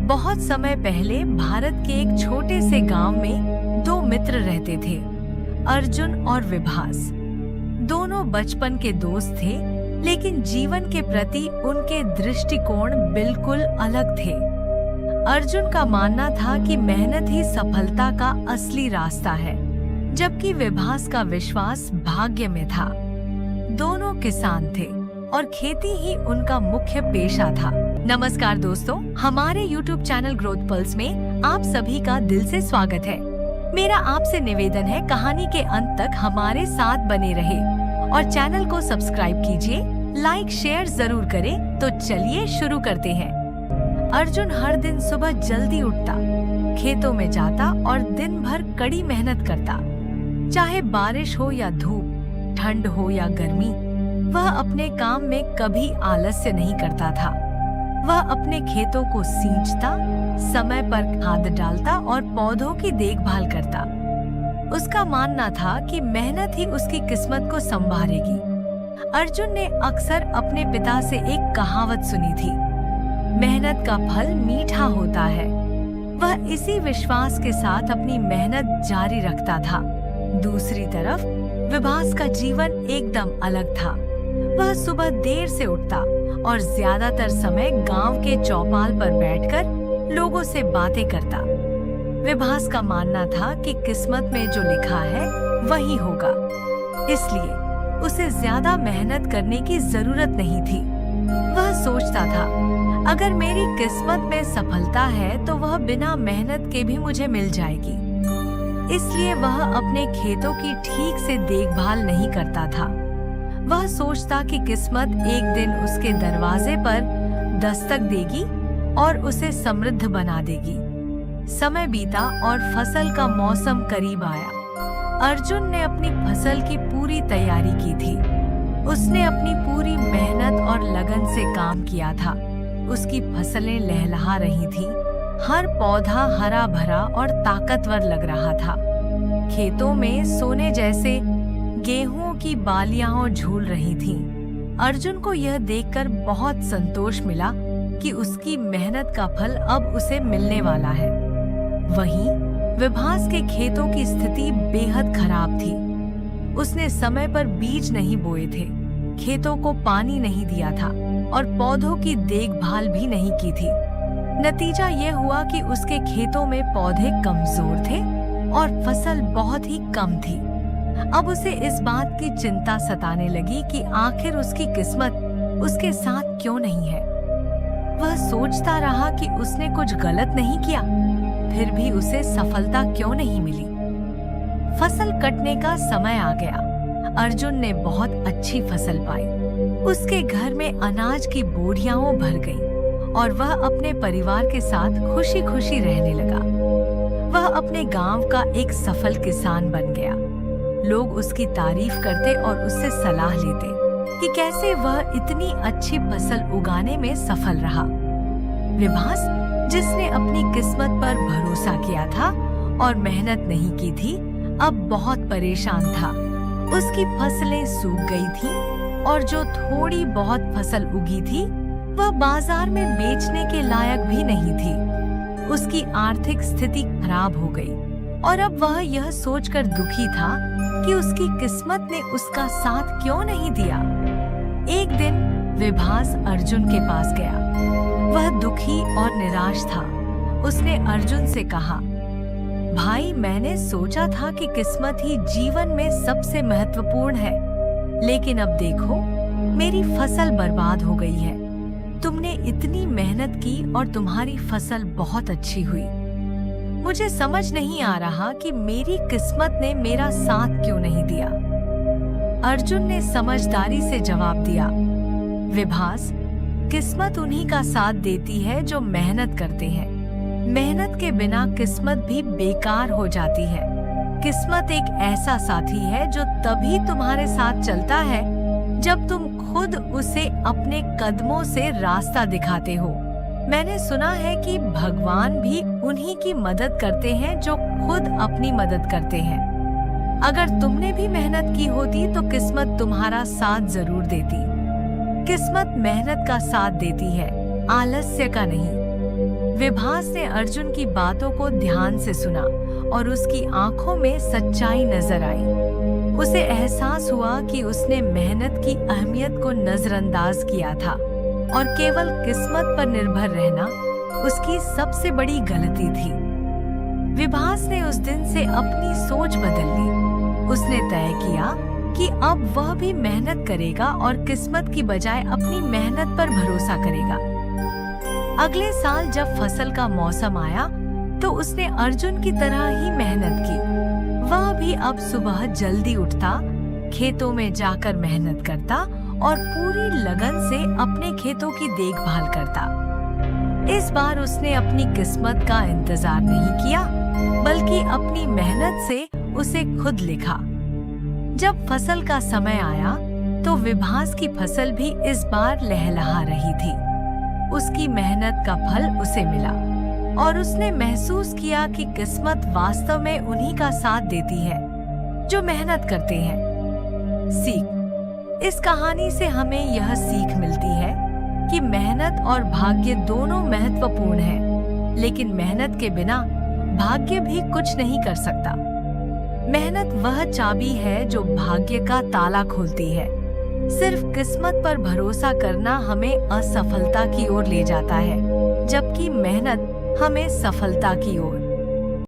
बहुत समय पहले भारत के एक छोटे से गांव में दो मित्र रहते थे, अर्जुन और विभास। दोनों बचपन के दोस्त थे, लेकिन जीवन के प्रति उनके दृष्टिकोण बिल्कुल अलग थे। अर्जुन का मानना था कि मेहनत ही सफलता का असली रास्ता है, जबकि विभास का विश्वास भाग्य में था। दोनों किसान थे और खेती ही उनका मुख्य पेशा था। नमस्कार दोस्तों, हमारे YouTube चैनल ग्रोथ पल्स में आप सभी का दिल से स्वागत है। मेरा आपसे निवेदन है, कहानी के अंत तक हमारे साथ बने रहे और चैनल को सब्सक्राइब कीजिए, लाइक शेयर जरूर करें। तो चलिए शुरू करते हैं। अर्जुन हर दिन सुबह जल्दी उठता, खेतों में जाता और दिन भर कड़ी मेहनत करता। चाहे बारिश हो या धूप, ठंड हो या गर्मी, वह अपने काम में कभी आलस्य नहीं करता था। वह अपने खेतों को सींचता, समय पर खाद डालता और पौधों की देखभाल करता। उसका मानना था कि मेहनत ही उसकी किस्मत को संवारेगी। अर्जुन ने अक्सर अपने पिता से एक कहावत सुनी थी, मेहनत का फल मीठा होता है। वह इसी विश्वास के साथ अपनी मेहनत जारी रखता था। दूसरी तरफ विभास का जीवन एकदम अलग था। वह सुबह देर से उठता और ज्यादातर समय गांव के चौपाल पर बैठकर लोगों से बातें करता। विभास का मानना था कि किस्मत में जो लिखा है वही होगा, इसलिए उसे ज्यादा मेहनत करने की जरूरत नहीं थी। वह सोचता था, अगर मेरी किस्मत में सफलता है तो वह बिना मेहनत के भी मुझे मिल जाएगी। इसलिए वह अपने खेतों की ठीक से देखभाल नहीं करता था। वह सोचता कि किस्मत एक दिन उसके दरवाजे पर दस्तक देगी और उसे समृद्ध बना देगी। समय बीता और फसल का मौसम करीब आया। अर्जुन ने अपनी फसल की पूरी तैयारी की थी। उसने अपनी पूरी मेहनत और लगन से काम किया था। उसकी फसलें लहलहा रही थी, हर पौधा हरा भरा और ताकतवर लग रहा था। खेतों में सोने जैसे गेहूं की बालियां झूल रही थीं। अर्जुन को यह देखकर बहुत संतोष मिला कि उसकी मेहनत का फल अब उसे मिलने वाला है। वहीं विभास के खेतों की स्थिति बेहद खराब थी। उसने समय पर बीज नहीं बोए थे, खेतों को पानी नहीं दिया था और पौधों की देखभाल भी नहीं की थी। नतीजा यह हुआ कि उसके खेतों में पौधे कमजोर थे और फसल बहुत ही कम थी। अब उसे इस बात की चिंता सताने लगी कि आखिर उसकी किस्मत उसके साथ क्यों नहीं है। वह सोचता रहा कि उसने कुछ गलत नहीं किया, फिर भी उसे सफलता क्यों नहीं मिली। फसल कटने का समय आ गया। अर्जुन ने बहुत अच्छी फसल पाई। उसके घर में अनाज की बोरियां भर गईं और वह अपने परिवार के साथ खुशी खुशी रहने लगा। वह अपने गांव का एक सफल किसान बन गया। लोग उसकी तारीफ करते और उससे सलाह लेते कि कैसे वह इतनी अच्छी फसल उगाने में सफल रहा। विभास, जिसने अपनी किस्मत पर भरोसा किया था और मेहनत नहीं की थी, अब बहुत परेशान था। उसकी फसलें सूख गई थीं और जो थोड़ी बहुत फसल उगी थी वह बाजार में बेचने के लायक भी नहीं थी। उसकी आर्थिक स्थिति खराब हो गई और अब वह यह सोचकर दुखी था कि उसकी किस्मत ने उसका साथ क्यों नहीं दिया। एक दिन विभास अर्जुन के पास गया। वह दुखी और निराश था। उसने अर्जुन से कहा, भाई, मैंने सोचा था कि किस्मत ही जीवन में सबसे महत्वपूर्ण है, लेकिन अब देखो, मेरी फसल बर्बाद हो गई है। तुमने इतनी मेहनत की और तुम्हारी फसल बहुत अच्छी हुई। मुझे समझ नहीं आ रहा कि मेरी किस्मत ने मेरा साथ क्यों नहीं दिया। अर्जुन ने समझदारी से जवाब दिया, विभास, किस्मत उन्हीं का साथ देती है जो मेहनत करते हैं। मेहनत के बिना किस्मत भी बेकार हो जाती है। किस्मत एक ऐसा साथी है जो तभी तुम्हारे साथ चलता है जब तुम खुद उसे अपने कदमों से रास्ता दिखाते हो। मैंने सुना है कि भगवान भी उन्हीं की मदद करते हैं जो खुद अपनी मदद करते हैं। अगर तुमने भी मेहनत की होती तो किस्मत तुम्हारा साथ जरूर देती। किस्मत मेहनत का साथ देती है, आलस्य का नहीं। विभास ने अर्जुन की बातों को ध्यान से सुना और उसकी आंखों में सच्चाई नजर आई। उसे एहसास हुआ कि उसने मेहनत की अहमियत को नजरअंदाज किया था और केवल किस्मत पर निर्भर रहना उसकी सबसे बड़ी गलती थी। विभास ने उस दिन से अपनी सोच बदल ली। उसने तय किया कि अब वह भी मेहनत करेगा और किस्मत की बजाय अपनी मेहनत पर भरोसा करेगा। अगले साल जब फसल का मौसम आया तो उसने अर्जुन की तरह ही मेहनत की। वह भी अब सुबह जल्दी उठता, खेतों में जाकर मेहनत करता और पूरी लगन से अपने खेतों की देखभाल करता। इस बार उसने अपनी किस्मत का इंतजार नहीं किया, बल्कि अपनी मेहनत से उसे खुद लिखा। जब फसल का समय आया तो विभास की फसल भी इस बार लहलहा रही थी। उसकी मेहनत का फल उसे मिला और उसने महसूस किया कि किस्मत वास्तव में उन्हीं का साथ देती है जो मेहनत करते हैं। सीख: इस कहानी से हमें यह सीख मिलती है कि मेहनत और भाग्य दोनों महत्वपूर्ण हैं, लेकिन मेहनत के बिना भाग्य भी कुछ नहीं कर सकता। मेहनत वह चाबी है जो भाग्य का ताला खोलती है। सिर्फ किस्मत पर भरोसा करना हमें असफलता की ओर ले जाता है, जबकि मेहनत हमें सफलता की ओर।